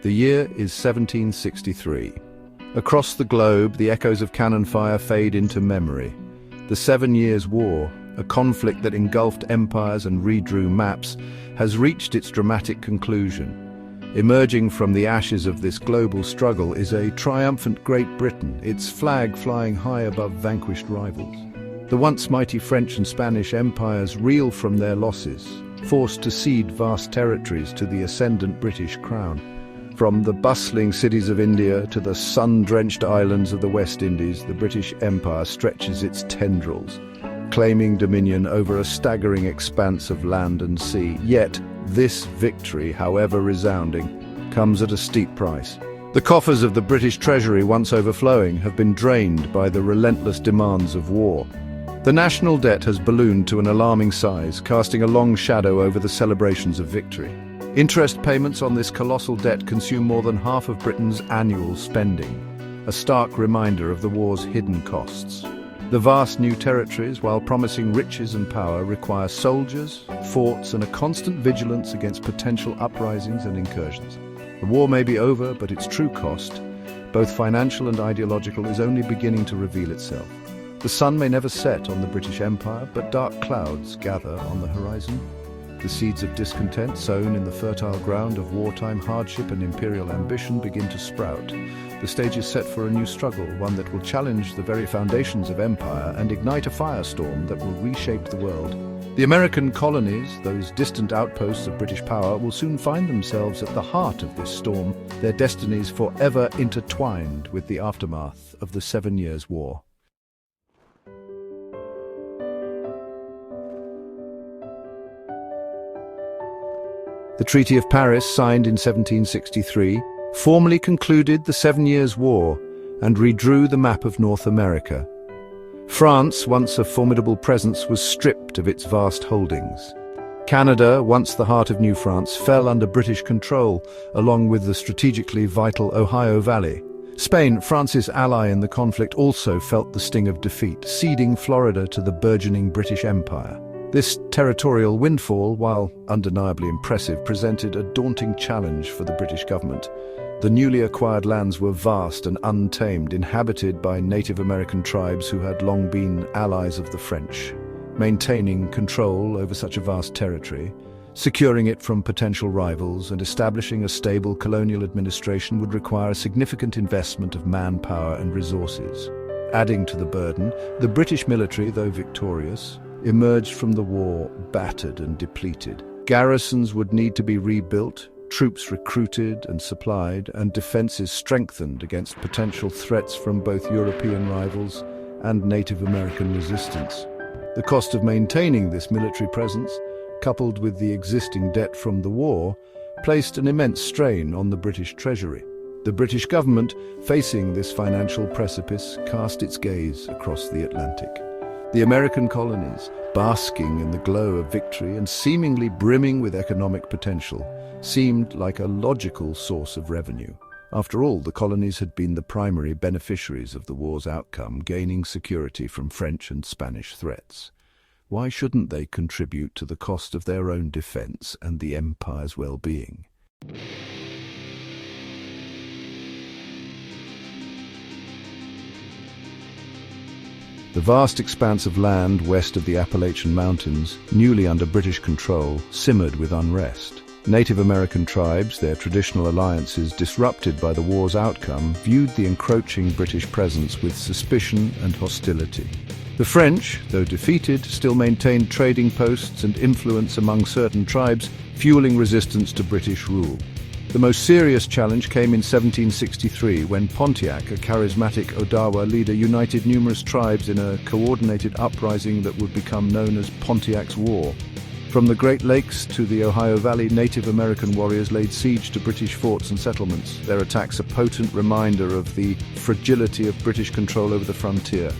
The year is 1763. Across the globe, the echoes of cannon fire fade into memory. The 7 Years' War, a conflict that engulfed empires and redrew maps, has reached its dramatic conclusion. Emerging from the ashes of this global struggle is a triumphant Great Britain, its flag flying high above vanquished rivals. The once mighty French and Spanish empires reel from their losses, forced to cede vast territories to the ascendant British crown. From the bustling cities of India to the sun-drenched islands of the West Indies, the British Empire stretches its tendrils, claiming dominion over a staggering expanse of land and sea. Yet, this victory, however resounding, comes at a steep price. The coffers of the British Treasury, once overflowing, have been drained by the relentless demands of war. The national debt has ballooned to an alarming size, casting a long shadow over the celebrations of victory. Interest payments on this colossal debt consume more than half of Britain's annual spending, a stark reminder of the war's hidden costs. The vast new territories, while promising riches and power, require soldiers, forts, and a constant vigilance against potential uprisings and incursions. The war may be over, but its true cost, both financial and ideological, is only beginning to reveal itself. The sun may never set on the British Empire, but dark clouds gather on the horizon. The seeds of discontent, sown in the fertile ground of wartime hardship and imperial ambition, begin to sprout. The stage is set for a new struggle, one that will challenge the very foundations of empire and ignite a firestorm that will reshape the world. The American colonies, those distant outposts of British power, will soon find themselves at the heart of this storm, their destinies forever intertwined with the aftermath of the 7 Years' War. The Treaty of Paris, signed in 1763, formally concluded the 7 Years' War and redrew the map of North America. France, once a formidable presence, was stripped of its vast holdings. Canada, once the heart of New France, fell under British control, along with the strategically vital Ohio Valley. Spain, France's ally in the conflict, also felt the sting of defeat, ceding Florida to the burgeoning British Empire. This territorial windfall, while undeniably impressive, presented a daunting challenge for the British government. The newly acquired lands were vast and untamed, inhabited by Native American tribes who had long been allies of the French. Maintaining control over such a vast territory, securing it from potential rivals, and establishing a stable colonial administration would require a significant investment of manpower and resources. Adding to the burden, the British military, though victorious, emerged from the war battered and depleted. Garrisons would need to be rebuilt, troops recruited and supplied, and defenses strengthened against potential threats from both European rivals and Native American resistance. The cost of maintaining this military presence, coupled with the existing debt from the war, placed an immense strain on the British Treasury. The British government, facing this financial precipice, cast its gaze across the Atlantic. The American colonies, basking in the glow of victory and seemingly brimming with economic potential, seemed like a logical source of revenue. After all, the colonies had been the primary beneficiaries of the war's outcome, gaining security from French and Spanish threats. Why shouldn't they contribute to the cost of their own defense and the empire's well-being? The vast expanse of land west of the Appalachian Mountains, newly under British control, simmered with unrest. Native American tribes, their traditional alliances disrupted by the war's outcome, viewed the encroaching British presence with suspicion and hostility. The French, though defeated, still maintained trading posts and influence among certain tribes, fueling resistance to British rule. The most serious challenge came in 1763, when Pontiac, a charismatic Odawa leader, united numerous tribes in a coordinated uprising that would become known as Pontiac's War. From the Great Lakes to the Ohio Valley, Native American warriors laid siege to British forts and settlements, their attacks a potent reminder of the fragility of British control over the frontier.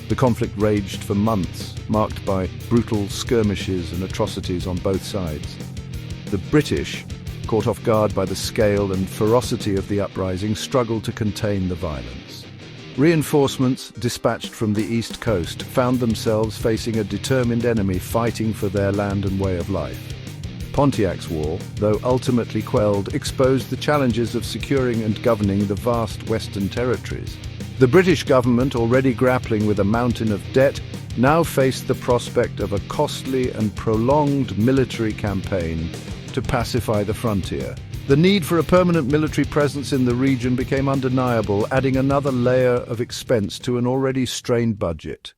The conflict raged for months, marked by brutal skirmishes and atrocities on both sides. The British, caught off guard by the scale and ferocity of the uprising, struggled to contain the violence. Reinforcements dispatched from the East Coast found themselves facing a determined enemy fighting for their land and way of life. Pontiac's War, though ultimately quelled, exposed the challenges of securing and governing the vast Western territories. The British government, already grappling with a mountain of debt, now faced the prospect of a costly and prolonged military campaign to pacify the frontier. The need for a permanent military presence in the region became undeniable, adding another layer of expense to an already strained budget.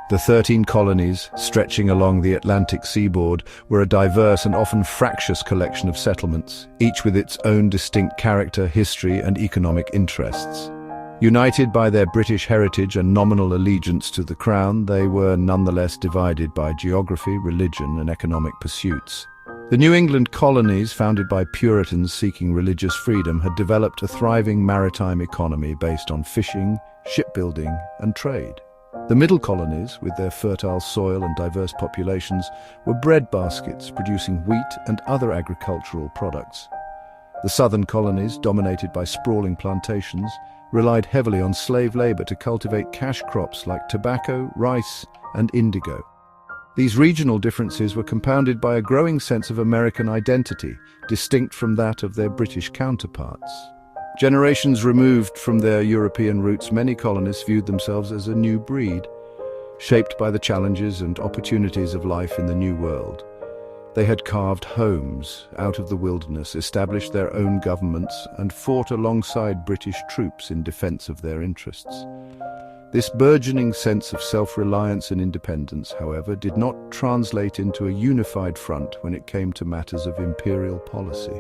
The 13 colonies, stretching along the Atlantic seaboard, were a diverse and often fractious collection of settlements, each with its own distinct character, history, and economic interests. United by their British heritage and nominal allegiance to the Crown, they were nonetheless divided by geography, religion, and economic pursuits. The New England colonies, founded by Puritans seeking religious freedom, had developed a thriving maritime economy based on fishing, shipbuilding, and trade. The middle colonies, with their fertile soil and diverse populations, were breadbaskets producing wheat and other agricultural products. The southern colonies, dominated by sprawling plantations, relied heavily on slave labor to cultivate cash crops like tobacco, rice, and indigo. These regional differences were compounded by a growing sense of American identity, distinct from that of their British counterparts. Generations removed from their European roots, many colonists viewed themselves as a new breed, shaped by the challenges and opportunities of life in the New World. They had carved homes out of the wilderness, established their own governments, and fought alongside British troops in defense of their interests. This burgeoning sense of self-reliance and independence, however, did not translate into a unified front when it came to matters of imperial policy.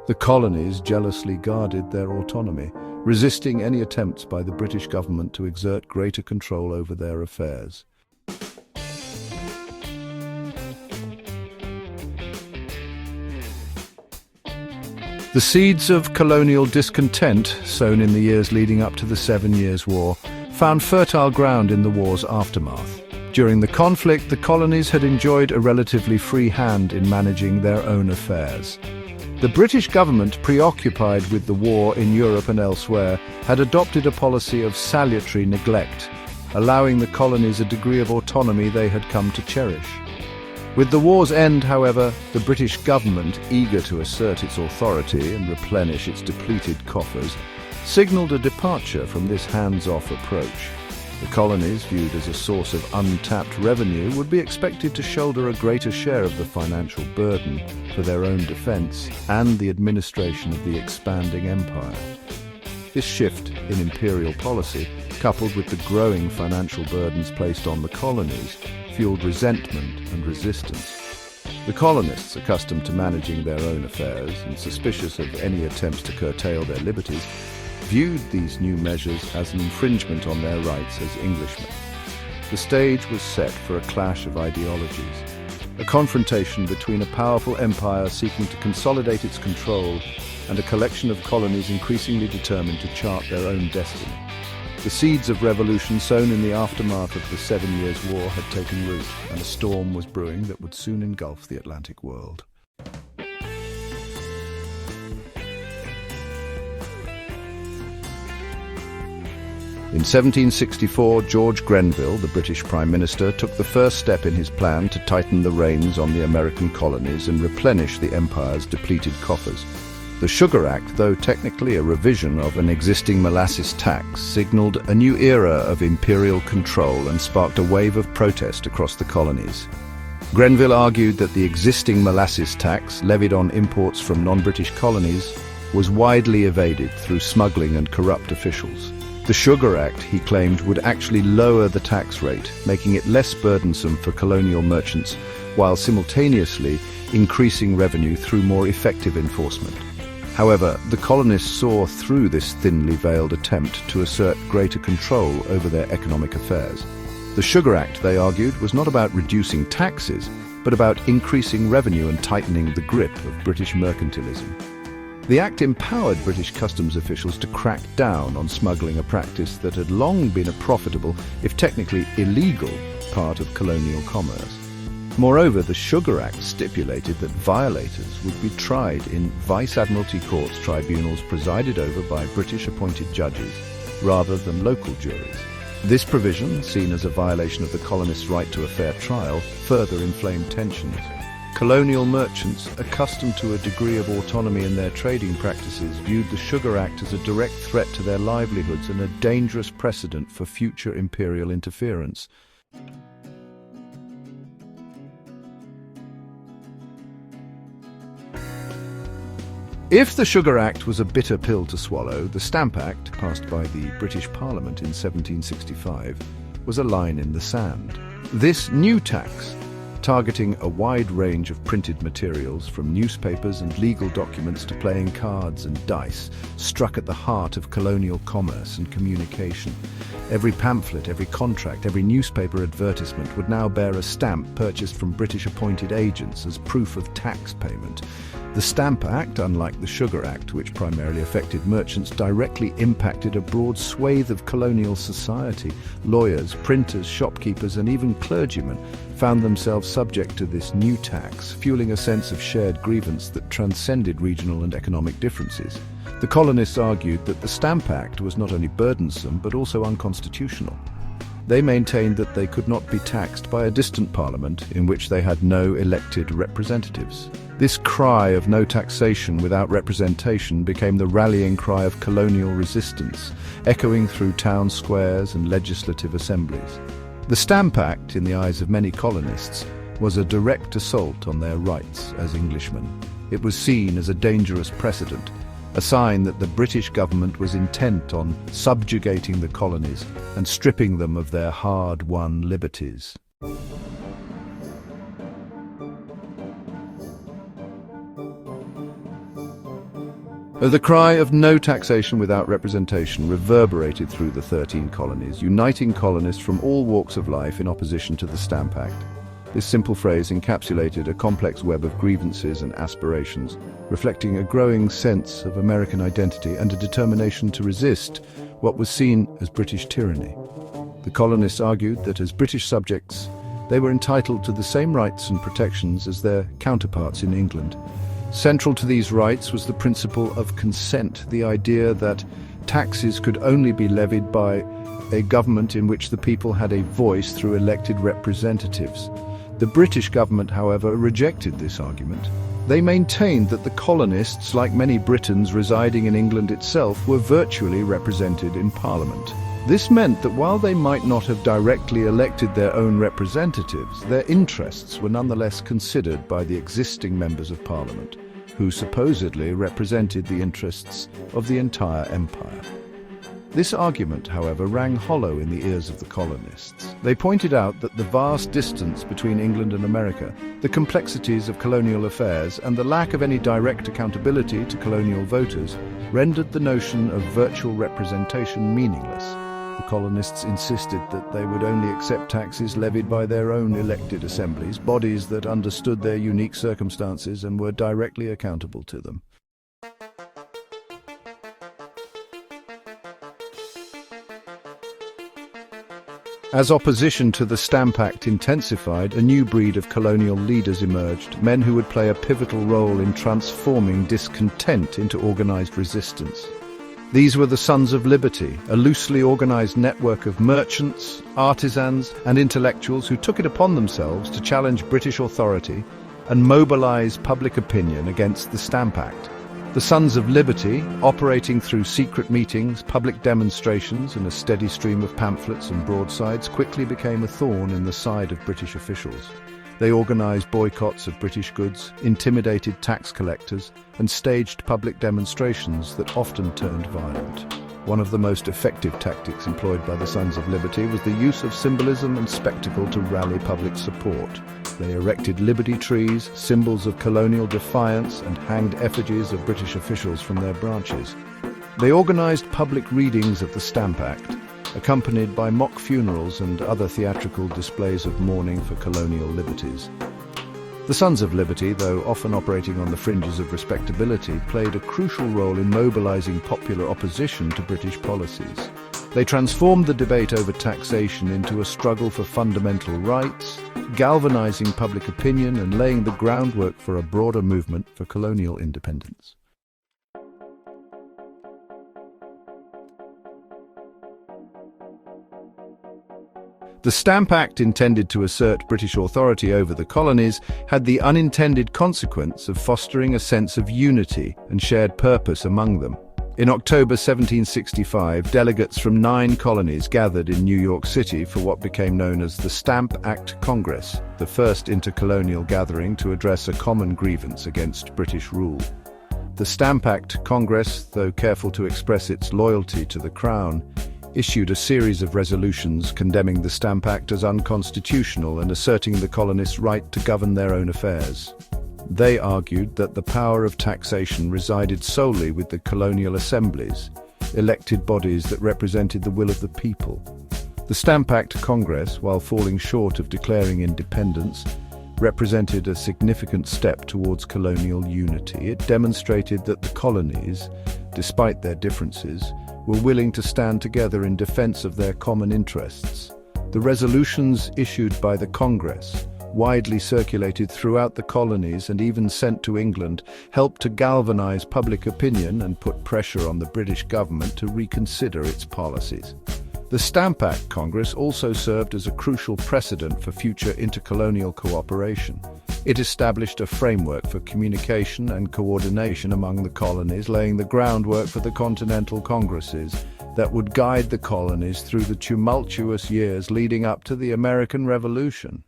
The colonies jealously guarded their autonomy, resisting any attempts by the British government to exert greater control over their affairs. The seeds of colonial discontent, sown in the years leading up to the 7 Years' War, found fertile ground in the war's aftermath. During the conflict, the colonies had enjoyed a relatively free hand in managing their own affairs. The British government, preoccupied with the war in Europe and elsewhere, had adopted a policy of salutary neglect, allowing the colonies a degree of autonomy they had come to cherish. With the war's end, however, the British government, eager to assert its authority and replenish its depleted coffers, signalled a departure from this hands-off approach. The colonies, viewed as a source of untapped revenue, would be expected to shoulder a greater share of the financial burden for their own defence and the administration of the expanding empire. This shift in imperial policy, coupled with the growing financial burdens placed on the colonies, fueled resentment and resistance. The colonists, accustomed to managing their own affairs and suspicious of any attempts to curtail their liberties, viewed these new measures as an infringement on their rights as Englishmen. The stage was set for a clash of ideologies, a confrontation between a powerful empire seeking to consolidate its control and a collection of colonies increasingly determined to chart their own destiny. The seeds of revolution sown in the aftermath of the 7 Years' War had taken root, and a storm was brewing that would soon engulf the Atlantic world. In 1764, George Grenville, the British Prime Minister, took the first step in his plan to tighten the reins on the American colonies and replenish the empire's depleted coffers. The Sugar Act, though technically a revision of an existing molasses tax, signalled a new era of imperial control and sparked a wave of protest across the colonies. Grenville argued that the existing molasses tax, levied on imports from non-British colonies, was widely evaded through smuggling and corrupt officials. The Sugar Act, he claimed, would actually lower the tax rate, making it less burdensome for colonial merchants, while simultaneously increasing revenue through more effective enforcement. However, the colonists saw through this thinly veiled attempt to assert greater control over their economic affairs. The Sugar Act, they argued, was not about reducing taxes, but about increasing revenue and tightening the grip of British mercantilism. The Act empowered British customs officials to crack down on smuggling, a practice that had long been a profitable, if technically illegal, part of colonial commerce. Moreover, the Sugar Act stipulated that violators would be tried in Vice Admiralty Courts tribunals presided over by British-appointed judges, rather than local juries. This provision, seen as a violation of the colonists' right to a fair trial, further inflamed tensions. Colonial merchants, accustomed to a degree of autonomy in their trading practices, viewed the Sugar Act as a direct threat to their livelihoods and a dangerous precedent for future imperial interference. If the Sugar Act was a bitter pill to swallow, the Stamp Act, passed by the British Parliament in 1765, was a line in the sand. This new tax, targeting a wide range of printed materials from newspapers and legal documents to playing cards and dice, struck at the heart of colonial commerce and communication. Every pamphlet, every contract, every newspaper advertisement would now bear a stamp purchased from British appointed agents as proof of tax payment. The Stamp Act, unlike the Sugar Act, which primarily affected merchants, directly impacted a broad swathe of colonial society. Lawyers, printers, shopkeepers, and even clergymen found themselves subject to this new tax, fueling a sense of shared grievance that transcended regional and economic differences. The colonists argued that the Stamp Act was not only burdensome but also unconstitutional. They maintained that they could not be taxed by a distant parliament in which they had no elected representatives. This cry of no taxation without representation became the rallying cry of colonial resistance, echoing through town squares and legislative assemblies. The Stamp Act, in the eyes of many colonists, was a direct assault on their rights as Englishmen. It was seen as a dangerous precedent, a sign that the British government was intent on subjugating the colonies and stripping them of their hard-won liberties. The cry of no taxation without representation reverberated through the 13 colonies, uniting colonists from all walks of life in opposition to the Stamp Act. This simple phrase encapsulated a complex web of grievances and aspirations, reflecting a growing sense of American identity and a determination to resist what was seen as British tyranny. The colonists argued that as British subjects, they were entitled to the same rights and protections as their counterparts in England. Central to these rights was the principle of consent, the idea that taxes could only be levied by a government in which the people had a voice through elected representatives. The British government, however, rejected this argument. They maintained that the colonists, like many Britons residing in England itself, were virtually represented in Parliament. This meant that while they might not have directly elected their own representatives, their interests were nonetheless considered by the existing members of Parliament, who supposedly represented the interests of the entire empire. This argument, however, rang hollow in the ears of the colonists. They pointed out that the vast distance between England and America, the complexities of colonial affairs, and the lack of any direct accountability to colonial voters rendered the notion of virtual representation meaningless. The colonists insisted that they would only accept taxes levied by their own elected assemblies, bodies that understood their unique circumstances and were directly accountable to them. As opposition to the Stamp Act intensified, a new breed of colonial leaders emerged, men who would play a pivotal role in transforming discontent into organized resistance. These were the Sons of Liberty, a loosely organized network of merchants, artisans, and intellectuals who took it upon themselves to challenge British authority and mobilize public opinion against the Stamp Act. The Sons of Liberty, operating through secret meetings, public demonstrations, and a steady stream of pamphlets and broadsides, quickly became a thorn in the side of British officials. They organized boycotts of British goods, intimidated tax collectors, and staged public demonstrations that often turned violent. One of the most effective tactics employed by the Sons of Liberty was the use of symbolism and spectacle to rally public support. They erected liberty trees, symbols of colonial defiance, and hanged effigies of British officials from their branches. They organized public readings of the Stamp Act, accompanied by mock funerals and other theatrical displays of mourning for colonial liberties. The Sons of Liberty, though often operating on the fringes of respectability, played a crucial role in mobilizing popular opposition to British policies. They transformed the debate over taxation into a struggle for fundamental rights, galvanizing public opinion and laying the groundwork for a broader movement for colonial independence. The Stamp Act, intended to assert British authority over the colonies, had the unintended consequence of fostering a sense of unity and shared purpose among them. In October 1765, delegates from 9 colonies gathered in New York City for what became known as the Stamp Act Congress, the first intercolonial gathering to address a common grievance against British rule. The Stamp Act Congress, though careful to express its loyalty to the Crown, issued a series of resolutions condemning the Stamp Act as unconstitutional and asserting the colonists' right to govern their own affairs. They argued that the power of taxation resided solely with the colonial assemblies, elected bodies that represented the will of the people. The Stamp Act Congress, while falling short of declaring independence, represented a significant step towards colonial unity. It demonstrated that the colonies, despite their differences, were willing to stand together in defense of their common interests. The resolutions issued by the Congress, widely circulated throughout the colonies and even sent to England, helped to galvanize public opinion and put pressure on the British government to reconsider its policies. The Stamp Act Congress also served as a crucial precedent for future intercolonial cooperation. It established a framework for communication and coordination among the colonies, laying the groundwork for the Continental Congresses that would guide the colonies through the tumultuous years leading up to the American Revolution.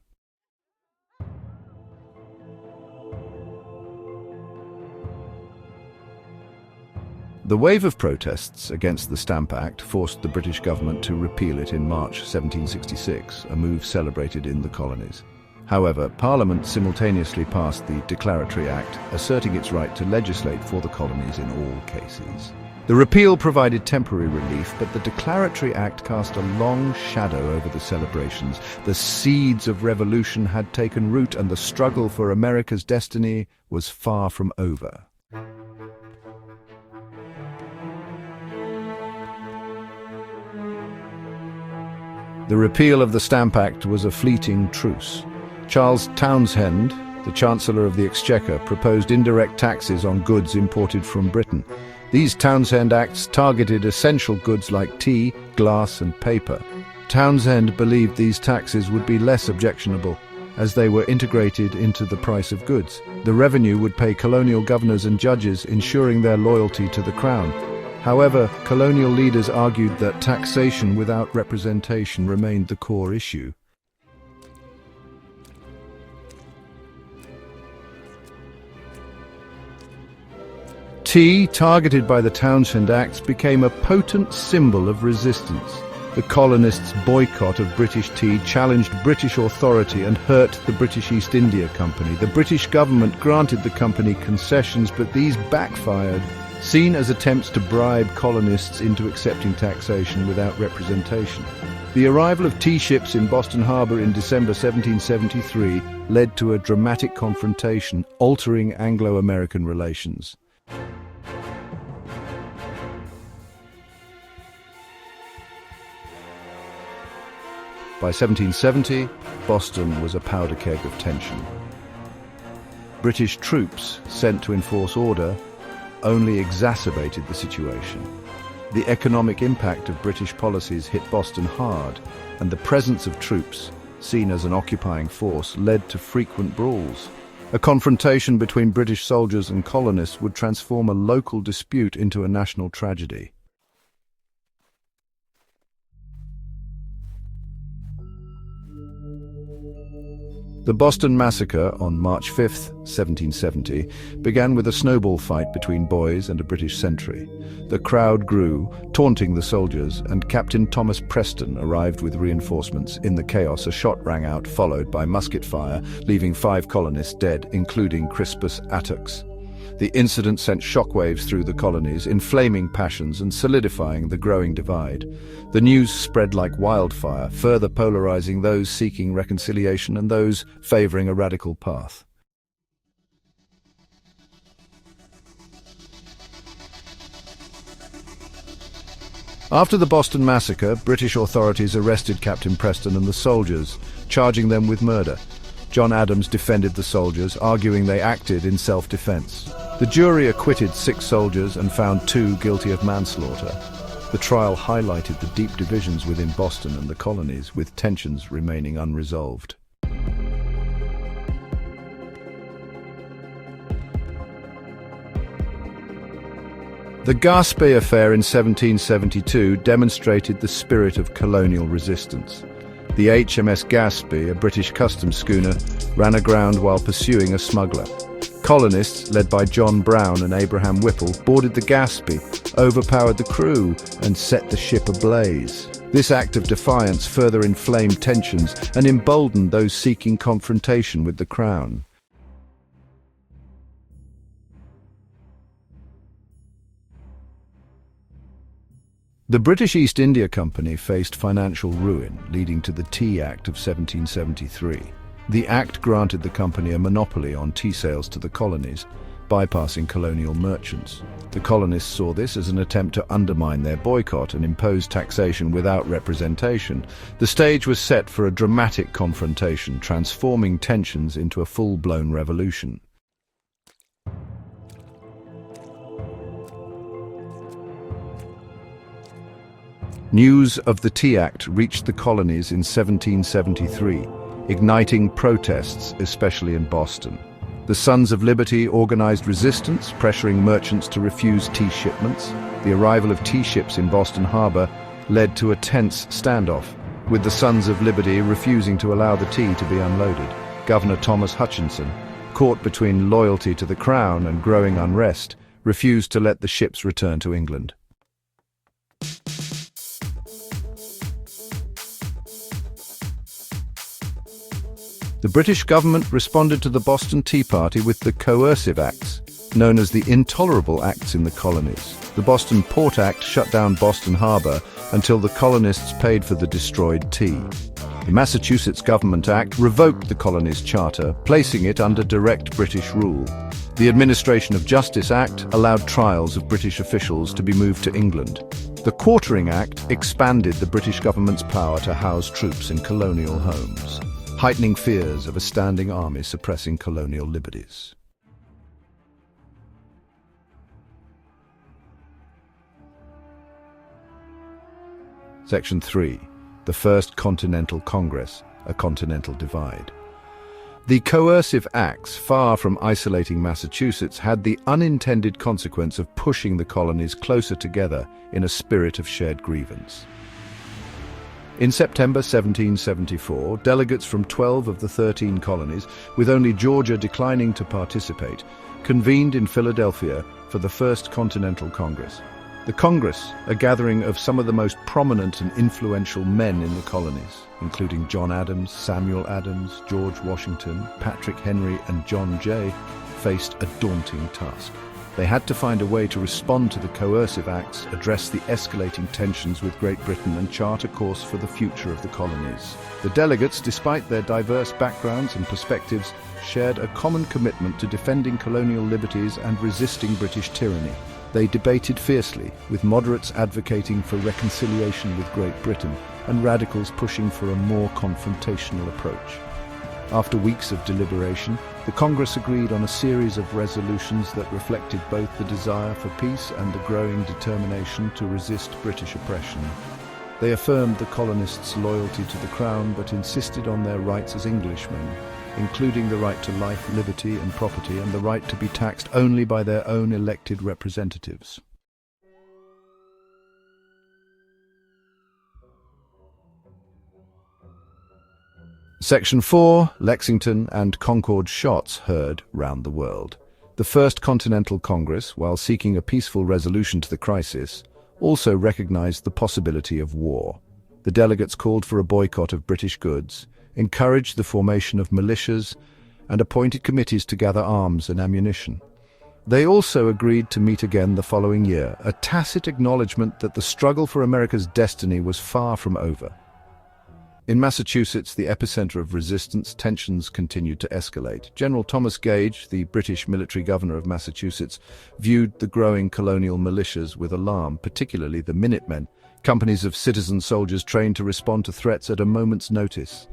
The wave of protests against the Stamp Act forced the British government to repeal it in March 1766, a move celebrated in the colonies. However, Parliament simultaneously passed the Declaratory Act, asserting its right to legislate for the colonies in all cases. The repeal provided temporary relief, but the Declaratory Act cast a long shadow over the celebrations. The seeds of revolution had taken root, and the struggle for America's destiny was far from over. The repeal of the Stamp Act was a fleeting truce. Charles Townshend, the Chancellor of the Exchequer, proposed indirect taxes on goods imported from Britain. These Townshend Acts targeted essential goods like tea, glass and paper. Townshend believed these taxes would be less objectionable, as they were integrated into the price of goods. The revenue would pay colonial governors and judges, ensuring their loyalty to the Crown. However, colonial leaders argued that taxation without representation remained the core issue. Tea, targeted by the Townshend Acts, became a potent symbol of resistance. The colonists' boycott of British tea challenged British authority and hurt the British East India Company. The British government granted the company concessions, but these backfired, seen as attempts to bribe colonists into accepting taxation without representation. The arrival of tea ships in Boston Harbor in December 1773 led to a dramatic confrontation, altering Anglo-American relations. By 1770, Boston was a powder keg of tension. British troops sent to enforce order only exacerbated the situation. The economic impact of British policies hit Boston hard, and the presence of troops, seen as an occupying force, led to frequent brawls. A confrontation between British soldiers and colonists would transform a local dispute into a national tragedy. The Boston Massacre on March 5, 1770, began with a snowball fight between boys and a British sentry. The crowd grew, taunting the soldiers, and Captain Thomas Preston arrived with reinforcements. In the chaos, a shot rang out, followed by musket fire, leaving 5 colonists dead, including Crispus Attucks. The incident sent shockwaves through the colonies, inflaming passions and solidifying the growing divide. The news spread like wildfire, further polarizing those seeking reconciliation and those favoring a radical path. After the Boston Massacre, British authorities arrested Captain Preston and the soldiers, charging them with murder. John Adams defended the soldiers, arguing they acted in self-defense. The jury acquitted 6 soldiers and found 2 guilty of manslaughter. The trial highlighted the deep divisions within Boston and the colonies, with tensions remaining unresolved. The Gaspé Affair in 1772 demonstrated the spirit of colonial resistance. The HMS Gaspé, a British customs schooner, ran aground while pursuing a smuggler. Colonists, led by John Brown and Abraham Whipple, boarded the Gaspé, overpowered the crew, and set the ship ablaze. This act of defiance further inflamed tensions and emboldened those seeking confrontation with the Crown. The British East India Company faced financial ruin, leading to the Tea Act of 1773. The Act granted the company a monopoly on tea sales to the colonies, bypassing colonial merchants. The colonists saw this as an attempt to undermine their boycott and impose taxation without representation. The stage was set for a dramatic confrontation, transforming tensions into a full-blown revolution. News of the Tea Act reached the colonies in 1773, igniting protests, especially in Boston. The Sons of Liberty organized resistance, pressuring merchants to refuse tea shipments. The arrival of tea ships in Boston Harbor led to a tense standoff, with the Sons of Liberty refusing to allow the tea to be unloaded. Governor Thomas Hutchinson, caught between loyalty to the Crown and growing unrest, refused to let the ships return to England. The British government responded to the Boston Tea Party with the Coercive Acts, known as the Intolerable Acts in the colonies. The Boston Port Act shut down Boston Harbor until the colonists paid for the destroyed tea. The Massachusetts Government Act revoked the colony's charter, placing it under direct British rule. The Administration of Justice Act allowed trials of British officials to be moved to England. The Quartering Act expanded the British government's power to house troops in colonial homes, heightening fears of a standing army suppressing colonial liberties. Section 3. The First Continental Congress, a Continental Divide. The Coercive Acts, far from isolating Massachusetts, had the unintended consequence of pushing the colonies closer together in a spirit of shared grievance. In September 1774, delegates from 12 of the 13 colonies, with only Georgia declining to participate, convened in Philadelphia for the First Continental Congress. The Congress, a gathering of some of the most prominent and influential men in the colonies, including John Adams, Samuel Adams, George Washington, Patrick Henry, and John Jay, faced a daunting task. They had to find a way to respond to the Coercive Acts, address the escalating tensions with Great Britain, and chart a course for the future of the colonies. The delegates, despite their diverse backgrounds and perspectives, shared a common commitment to defending colonial liberties and resisting British tyranny. They debated fiercely, with moderates advocating for reconciliation with Great Britain and radicals pushing for a more confrontational approach. After weeks of deliberation, the Congress agreed on a series of resolutions that reflected both the desire for peace and the growing determination to resist British oppression. They affirmed the colonists' loyalty to the Crown but insisted on their rights as Englishmen, including the right to life, liberty and property, and the right to be taxed only by their own elected representatives. Section 4. Lexington and Concord shots heard round the world. The First Continental Congress, while seeking a peaceful resolution to the crisis, also recognized the possibility of war. The delegates called for a boycott of British goods, encouraged the formation of militias, and appointed committees to gather arms and ammunition. They also agreed to meet again the following year, a tacit acknowledgement that the struggle for America's destiny was far from over. In Massachusetts, the epicenter of resistance, tensions continued to escalate. General Thomas Gage, the British military governor of Massachusetts, viewed the growing colonial militias with alarm, particularly the Minutemen, companies of citizen soldiers trained to respond to threats at a moment's notice.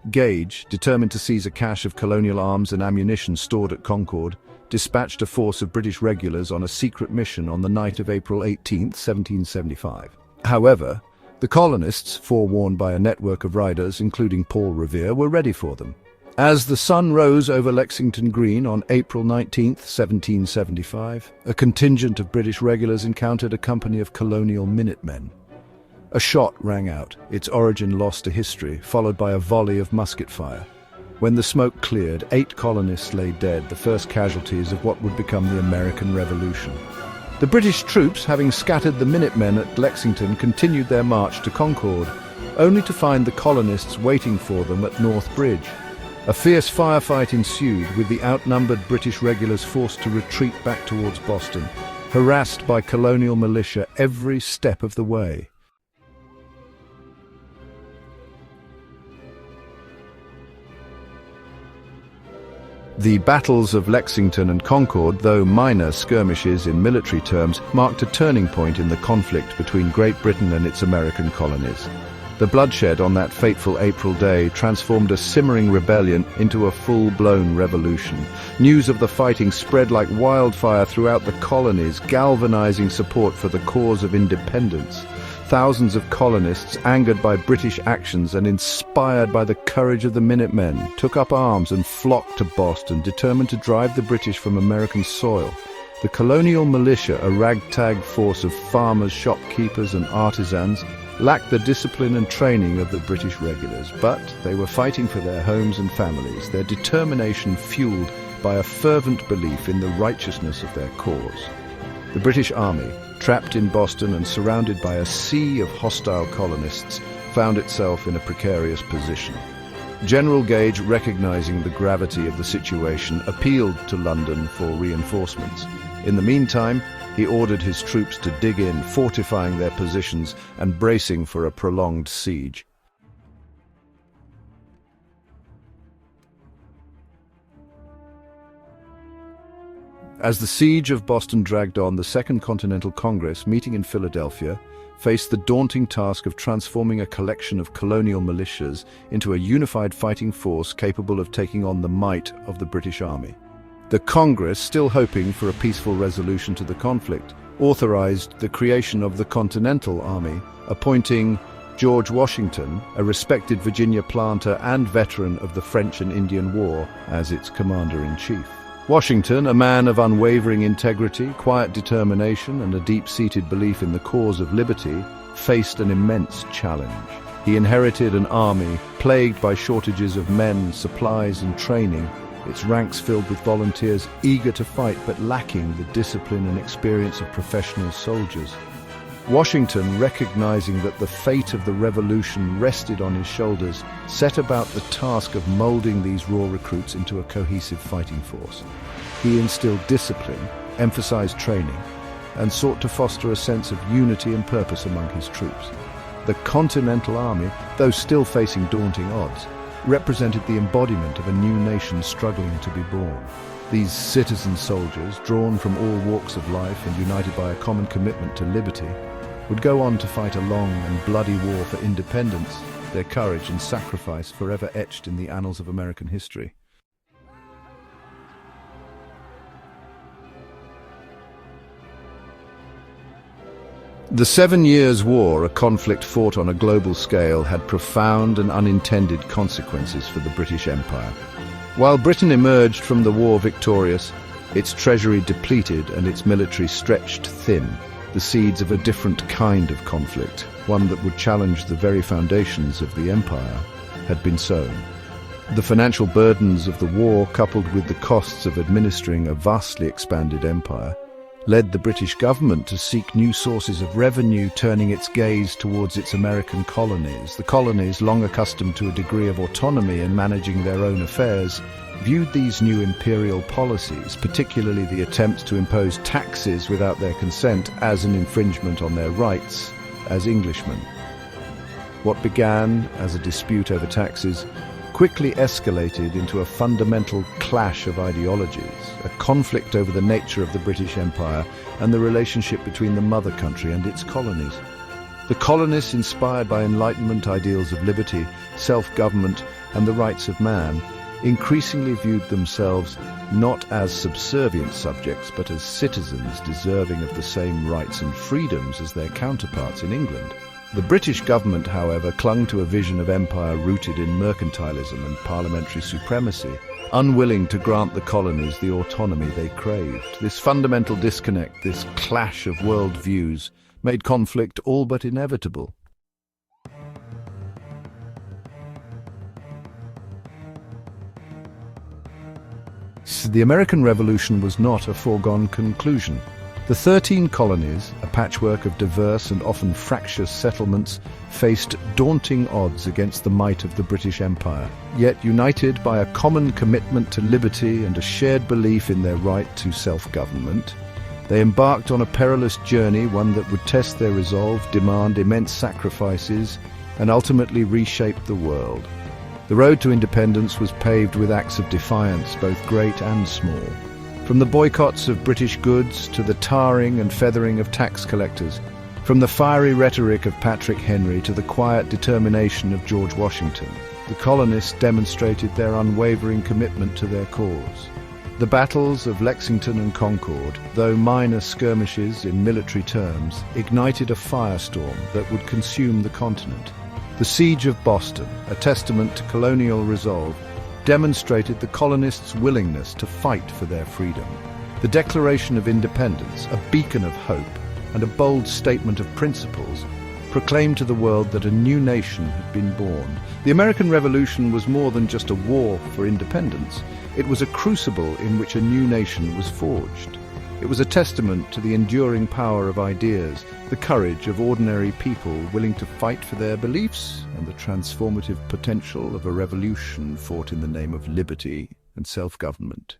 Gage, determined to seize a cache of colonial arms and ammunition stored at Concord, dispatched a force of British regulars on a secret mission on the night of April 18, 1775. However, the colonists, forewarned by a network of riders, including Paul Revere, were ready for them. As the sun rose over Lexington Green on April 19, 1775, a contingent of British regulars encountered a company of colonial Minutemen. A shot rang out, its origin lost to history, followed by a volley of musket fire. When the smoke cleared, 8 colonists lay dead, the first casualties of what would become the American Revolution. The British troops, having scattered the Minutemen at Lexington, continued their march to Concord, only to find the colonists waiting for them at North Bridge. A fierce firefight ensued, with the outnumbered British regulars forced to retreat back towards Boston, harassed by colonial militia every step of the way. The battles of Lexington and Concord, though minor skirmishes in military terms, marked a turning point in the conflict between Great Britain and its American colonies. The bloodshed on that fateful April day transformed a simmering rebellion into a full-blown revolution. News of the fighting spread like wildfire throughout the colonies, galvanizing support for the cause of independence. Thousands of colonists, angered by British actions and inspired by the courage of the Minutemen, took up arms and flocked to Boston, determined to drive the British from American soil. The colonial militia, a ragtag force of farmers, shopkeepers and artisans, lacked the discipline and training of the British regulars, but they were fighting for their homes and families, their determination fueled by a fervent belief in the righteousness of their cause. The British Army, trapped in Boston and surrounded by a sea of hostile colonists, found itself in a precarious position. General Gage, recognizing the gravity of the situation, appealed to London for reinforcements. In the meantime, he ordered his troops to dig in, fortifying their positions and bracing for a prolonged siege. As the siege of Boston dragged on, the Second Continental Congress, meeting in Philadelphia, faced the daunting task of transforming a collection of colonial militias into a unified fighting force capable of taking on the might of the British Army. The Congress, still hoping for a peaceful resolution to the conflict, authorized the creation of the Continental Army, appointing George Washington, a respected Virginia planter and veteran of the French and Indian War, as its commander-in-chief. Washington, a man of unwavering integrity, quiet determination, and a deep-seated belief in the cause of liberty, faced an immense challenge. He inherited an army plagued by shortages of men, supplies, and training, its ranks filled with volunteers eager to fight but lacking the discipline and experience of professional soldiers. Washington, recognizing that the fate of the revolution rested on his shoulders, set about the task of molding these raw recruits into a cohesive fighting force. He instilled discipline, emphasized training, and sought to foster a sense of unity and purpose among his troops. The Continental Army, though still facing daunting odds, represented the embodiment of a new nation struggling to be born. These citizen soldiers, drawn from all walks of life and united by a common commitment to liberty, would go on to fight a long and bloody war for independence, their courage and sacrifice forever etched in the annals of American history. The 7 Years' War, a conflict fought on a global scale, had profound and unintended consequences for the British Empire. While Britain emerged from the war victorious, its treasury depleted and its military stretched thin, the seeds of a different kind of conflict, one that would challenge the very foundations of the empire, had been sown. The financial burdens of the war, coupled with the costs of administering a vastly expanded empire, led the British government to seek new sources of revenue, turning its gaze towards its American colonies. The colonies, long accustomed to a degree of autonomy in managing their own affairs, viewed these new imperial policies, particularly the attempts to impose taxes without their consent, as an infringement on their rights as Englishmen. What began as a dispute over taxes quickly escalated into a fundamental clash of ideologies, a conflict over the nature of the British Empire and the relationship between the mother country and its colonies. The colonists, inspired by Enlightenment ideals of liberty, self-government and the rights of man, increasingly viewed themselves not as subservient subjects but as citizens deserving of the same rights and freedoms as their counterparts in England. The British government, however, clung to a vision of empire rooted in mercantilism and parliamentary supremacy, unwilling to grant the colonies the autonomy they craved. This fundamental disconnect, this clash of world views, made conflict all but inevitable. The American Revolution was not a foregone conclusion. The 13 colonies, a patchwork of diverse and often fractious settlements, faced daunting odds against the might of the British Empire. Yet, united by a common commitment to liberty and a shared belief in their right to self-government, they embarked on a perilous journey, one that would test their resolve, demand immense sacrifices, and ultimately reshape the world. The road to independence was paved with acts of defiance, both great and small. From the boycotts of British goods to the tarring and feathering of tax collectors, from the fiery rhetoric of Patrick Henry to the quiet determination of George Washington, the colonists demonstrated their unwavering commitment to their cause. The battles of Lexington and Concord, though minor skirmishes in military terms, ignited a firestorm that would consume the continent. The Siege of Boston, a testament to colonial resolve, demonstrated the colonists' willingness to fight for their freedom. The Declaration of Independence, a beacon of hope and a bold statement of principles, proclaimed to the world that a new nation had been born. The American Revolution was more than just a war for independence. It was a crucible in which a new nation was forged. It was a testament to the enduring power of ideas, the courage of ordinary people willing to fight for their beliefs, and the transformative potential of a revolution fought in the name of liberty and self-government.